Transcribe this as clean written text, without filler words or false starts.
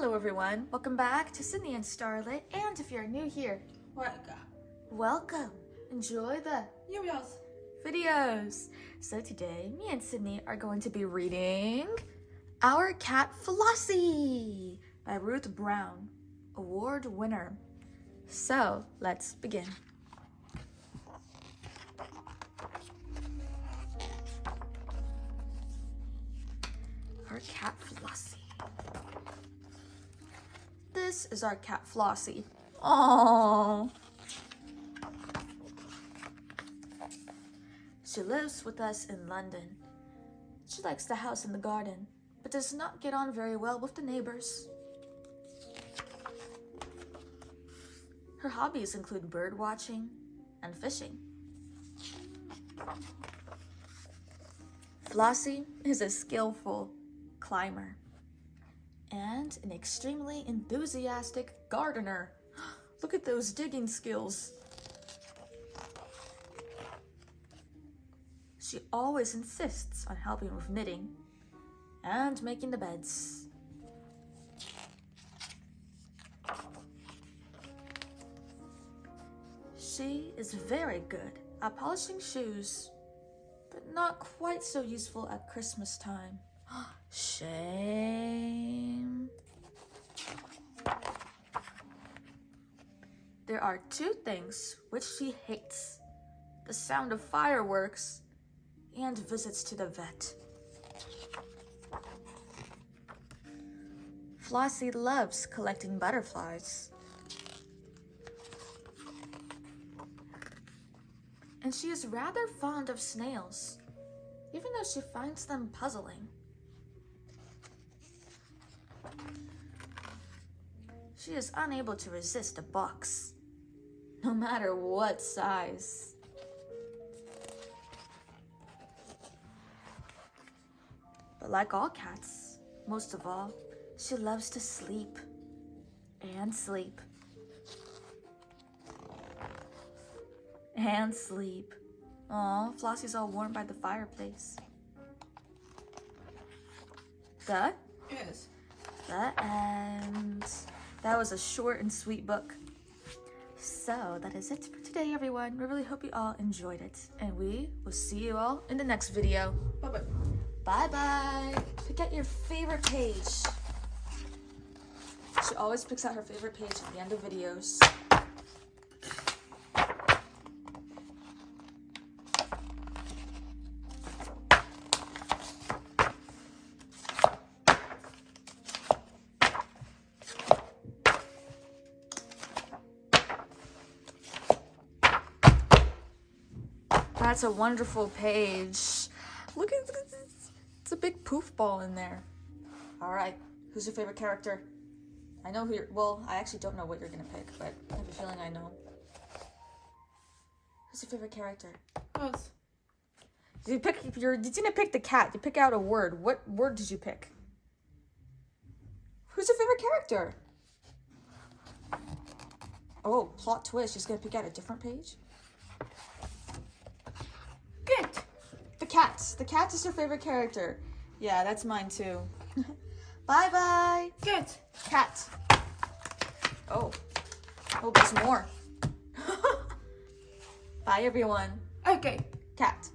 Hello everyone, welcome back to Sydney and Starlet, and if you're new here, welcome. Enjoy the videos. So today, me and Sydney are going to be reading Our Cat Flossie by Ruth Brown, award winner. So let's begin. Our cat Flossie. This is our cat Flossie. Aww. She lives with us in London. She likes the house and the garden, but does not get on very well with the neighbors. Her hobbies include bird watching and fishing. Flossie is a skillful climber and an extremely enthusiastic gardener. Look at those digging skills. She always insists on helping with knitting and making the beds. She is very good at polishing shoes, but not quite so useful at Christmas time. Shame. There are two things which she hates: the sound of fireworks and visits to the vet. Flossie loves collecting butterflies, and she is rather fond of snails, even though she finds them puzzling. She is unable to resist a box, no matter what size. But like all cats, most of all, she loves to sleep and sleep and sleep. Aw, Flossie's all warm by the fireplace. The end. That was a short and sweet book. So that is it for today, everyone. We really hope you all enjoyed it, and we will see you all in the next video. Bye-bye. Bye-bye. Pick out your favorite page. She always picks out her favorite page at the end of videos. That's a wonderful page. Look at this. It's a big poof ball in there. All right, who's your favorite character? I know who you're, well, I actually don't know what you're gonna pick, but I have a feeling I know. Who's your favorite character? Us. You didn't pick the cat. You pick out a word. What word did you pick? Who's your favorite character? Oh, plot twist. She's gonna pick out a different page? Good. The cat. The cat is your favorite character. Yeah, that's mine too. Bye-bye. Good. Cat. Oh, there's more. Bye, everyone. Okay. Cat.